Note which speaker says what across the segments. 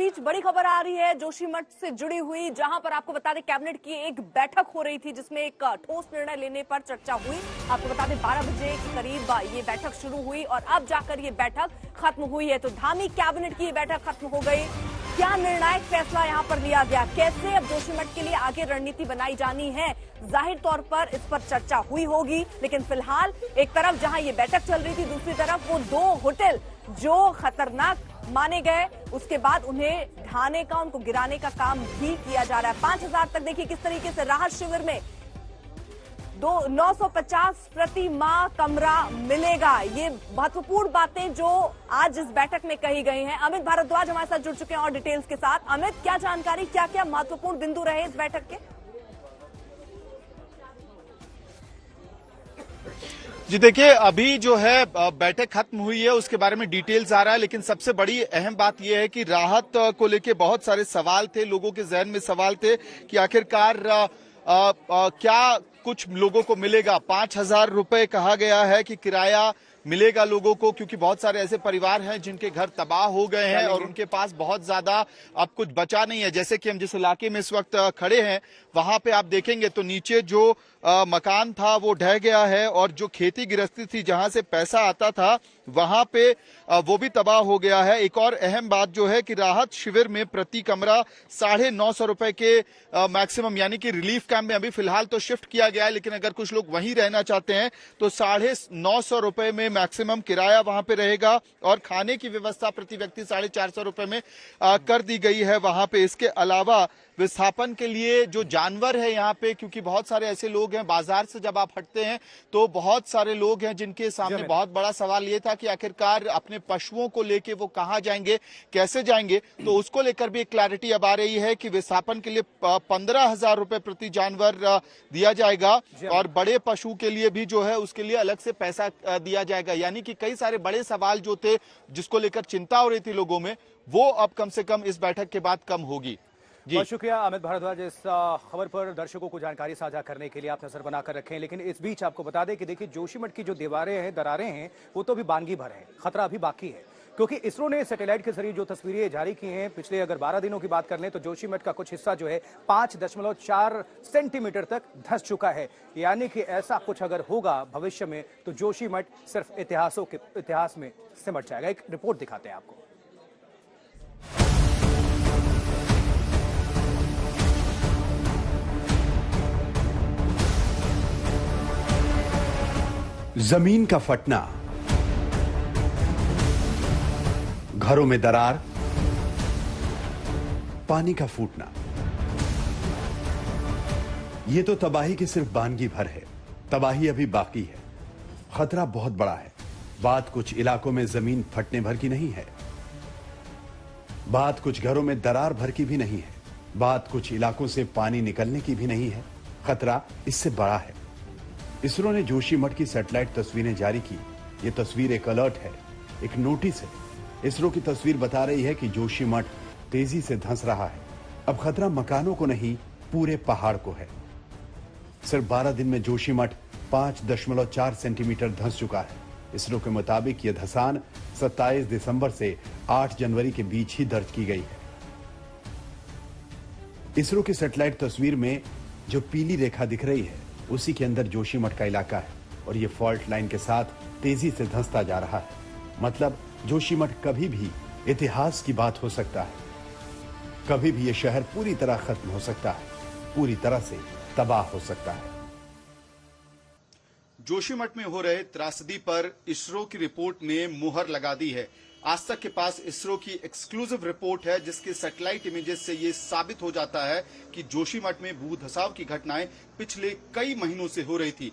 Speaker 1: बीच बड़ी खबर आ रही है जोशीमठ से जुड़ी हुई, जहां पर आपको बता दें कैबिनेट की एक बैठक हो रही थी जिसमें एक ठोस निर्णय लेने पर चर्चा हुई। आपको बता दें 12 बजे के करीब ये बैठक शुरू हुई और अब जाकर ये बैठक खत्म हुई है। तो धामी कैबिनेट की ये बैठक खत्म हो गई। क्या निर्णायक फैसला यहां पर लिया गया, कैसे अब जोशीमठ के लिए आगे रणनीति बनाई जानी है, जाहिर तौर पर इस पर चर्चा हुई होगी। लेकिन फिलहाल एक तरफ जहां ये बैठक चल रही थी, दूसरी तरफ वो 2 होटल जो खतरनाक माने गए, उसके बाद उन्हें ढाने का, उनको गिराने का काम भी किया जा रहा है। 5000 तक देखिए किस तरीके से राहत शिविर में 950 प्रति माह कमरा मिलेगा। ये महत्वपूर्ण बातें जो आज इस बैठक में कही गई हैं। अमित भारद्वाज हमारे साथ जुड़ चुके हैं और डिटेल्स के साथ। अमित, क्या जानकारी, क्या क्या महत्वपूर्ण बिंदु रहे इस बैठक के?
Speaker 2: जी देखिए, अभी जो है बैठक खत्म हुई है उसके बारे में डिटेल्स आ रहा है, लेकिन सबसे बड़ी अहम बात यह है कि राहत को लेके बहुत सारे सवाल थे, लोगों के जहन में सवाल थे कि आखिरकार क्या कुछ लोगों को मिलेगा। 5000 रुपए कहा गया है कि किराया मिलेगा लोगों को, क्योंकि बहुत सारे ऐसे परिवार हैं जिनके घर तबाह हो गए हैं और उनके पास बहुत ज्यादा अब कुछ बचा नहीं है। जैसे कि हम जिस इलाके में इस वक्त खड़े हैं वहां पे आप देखेंगे तो नीचे जो मकान था वो ढह गया है और जो खेती गृहस्थी थी जहां से पैसा आता था वहां पे वो भी तबाह हो गया है। एक और अहम बात जो है कि राहत शिविर में प्रति कमरा 950 रुपए के मैक्सिमम, यानी कि रिलीफ कैंप में अभी फिलहाल तो शिफ्ट किया गया है, लेकिन अगर कुछ लोग वहीं रहना चाहते हैं तो 950 रुपए में मैक्सिमम किराया वहां पे रहेगा और खाने की व्यवस्था प्रति व्यक्ति 450 रुपए में कर दी गई है वहां पे। इसके अलावा विस्थापन के लिए जो जानवर है यहाँ पे, क्योंकि बहुत सारे ऐसे लोग हैं, बाजार से जब आप हटते हैं तो बहुत सारे लोग हैं जिनके सामने बहुत बड़ा सवाल ये था कि आखिरकार अपने पशुओं को लेके वो कहाँ जाएंगे, कैसे जाएंगे। तो उसको लेकर भी एक क्लैरिटी अब आ रही है कि विस्थापन के लिए 15,000 रुपए प्रति जानवर दिया जाएगा और बड़े पशु के लिए भी जो है उसके लिए अलग से पैसा दिया जाएगा। यानी कि कई सारे बड़े सवाल जो थे जिसको लेकर चिंता हो रही थी लोगों में, वो अब कम से कम इस बैठक के बाद कम होगी।
Speaker 3: बहुत शुक्रिया अमित भारद्वाज, इस खबर पर दर्शकों को जानकारी साझा करने के लिए आप नजर बनाकर रखें। लेकिन इस बीच आपको बता दें कि देखिए जोशीमठ की जो दीवारें हैं, दरारें हैं, वो तो अभी बानगी भर है, खतरा अभी बाकी है, क्योंकि इसरो ने सैटेलाइट के जरिए जो तस्वीरें जारी की हैं पिछले अगर 12 दिनों की बात कर लें तो जोशीमठ का कुछ हिस्सा जो है 5.4 सेंटीमीटर तक धंस चुका है। यानी कि ऐसा कुछ अगर होगा भविष्य में तो जोशीमठ सिर्फ इतिहास में सिमट जाएगा। एक रिपोर्ट दिखाते हैं आपको।
Speaker 4: जमीन का फटना, घरों में दरार, पानी का फूटना, ये तो तबाही की सिर्फ बानगी भर है। तबाही अभी बाकी है, खतरा बहुत बड़ा है। बात कुछ इलाकों में जमीन फटने भर की नहीं है, बात कुछ घरों में दरार भर की भी नहीं है, बात कुछ इलाकों से पानी निकलने की भी नहीं है। खतरा इससे बड़ा है। इसरो ने जोशीमठ की सैटेलाइट तस्वीरें जारी की। ये तस्वीर एक अलर्ट है, एक नोटिस है। इसरो की तस्वीर बता रही है कि जोशीमठ तेजी से धंस रहा है। अब खतरा मकानों को नहीं, पूरे पहाड़ को है। सिर्फ 12 दिन में जोशीमठ 5.4 सेंटीमीटर धंस चुका है। इसरो के मुताबिक यह धंसान 27 दिसंबर से 8 जनवरी के बीच ही दर्ज की गई है। इसरो की सैटेलाइट तस्वीर में जो पीली रेखा दिख रही है उसी के अंदर जोशीमठ का इलाका है और यह फॉल्ट लाइन के साथ तेजी से धंसता जा रहा है। मतलब जोशीमठ कभी भी इतिहास की बात हो सकता है, कभी भी यह शहर पूरी तरह खत्म हो सकता है, पूरी तरह से तबाह हो सकता है।
Speaker 2: जोशीमठ में हो रहे त्रासदी पर इसरो की रिपोर्ट ने मुहर लगा दी है। आज तक के पास इसरो की एक्सक्लूसिव रिपोर्ट है जिसके सैटेलाइट इमेजेस से ये साबित हो जाता है कि जोशीमठ में भूधसाव की घटनाएं पिछले कई महीनों से हो रही थी।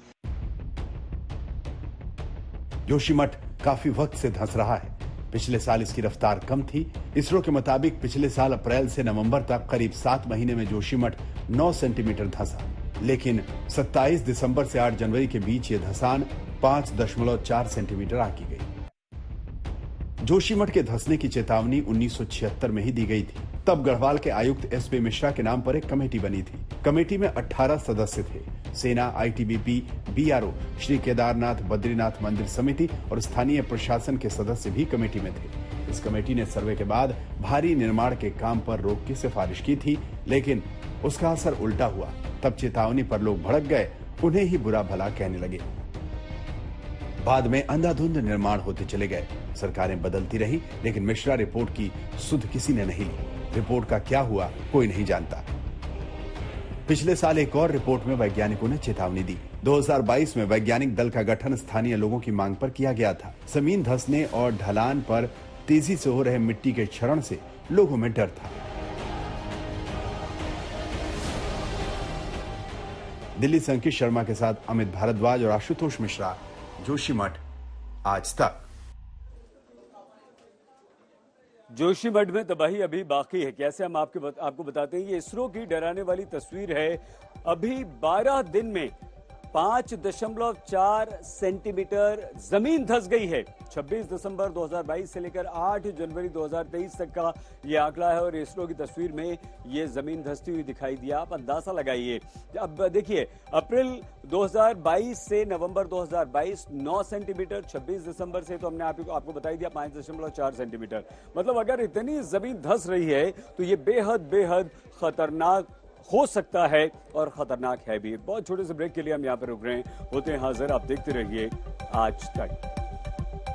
Speaker 4: जोशीमठ काफी वक्त से धंस रहा है। पिछले साल इसकी रफ्तार कम थी। इसरो के मुताबिक पिछले साल अप्रैल से नवंबर तक करीब 7 महीने में जोशीमठ 9 सेंटीमीटर धंसा, लेकिन 27 दिसंबर से 8 जनवरी के बीच ये धंसान 5.4 सेंटीमीटर आकी गई। जोशीमठ के धंसने की चेतावनी 1976 में ही दी गई थी। तब गढ़वाल के आयुक्त एस पी मिश्रा के नाम पर एक कमेटी बनी थी। कमेटी में 18 सदस्य थे। सेना, आईटीबीपी, बीआरओ, श्री केदारनाथ बद्रीनाथ मंदिर समिति और स्थानीय प्रशासन के सदस्य भी कमेटी में थे। इस कमेटी ने सर्वे के बाद भारी निर्माण के काम पर रोक की सिफारिश की थी, लेकिन उसका असर उल्टा हुआ। तब चेतावनी पर लोग भड़क गए, उन्हें ही बुरा भला कहने लगे। बाद में अंधाधुंध निर्माण होते चले गए। सरकारें बदलती रही, लेकिन मिश्रा रिपोर्ट की सुध किसी ने नहीं ली। रिपोर्ट का क्या हुआ कोई नहीं जानता। पिछले साल एक और रिपोर्ट में वैज्ञानिकों ने चेतावनी दी। 2022 में वैज्ञानिक दल का गठन स्थानीय लोगों की मांग पर किया गया था। जमीन धंसने और ढलान पर तेजी से हो रहे मिट्टी के क्षरण से लोगों में डर था। दिल्ली से अंकित शर्मा के साथ अमित भारद्वाज और आशुतोष मिश्रा, जोशीमठ, आज तक।
Speaker 5: जोशीमठ में तबाही अभी बाकी है। कैसे हम आपको बताते हैं, ये इसरो की डराने वाली तस्वीर है। अभी 12 दिन में 5.4 सेंटीमीटर जमीन धंस गई है। 26 दिसंबर 2022 से लेकर 8 जनवरी 2023 तक का ये आंकड़ा है और इसरो की तस्वीर में ये जमीन धंसती हुई दिखाई दिया। आप अंदाजा लगाइए। अब देखिए, अप्रैल 2022 से नवंबर 2022 9 सेंटीमीटर, 26 दिसंबर से तो हमने आपको बता दिया 5.4 सेंटीमीटर। मतलब अगर इतनी जमीन धंस रही है तो ये बेहद खतरनाक हो सकता है और खतरनाक है भी। बहुत छोटे से ब्रेक के लिए हम यहाँ पर रुक रहे हैं। होते हैं हाजिर, आप देखते रहिए आज तक।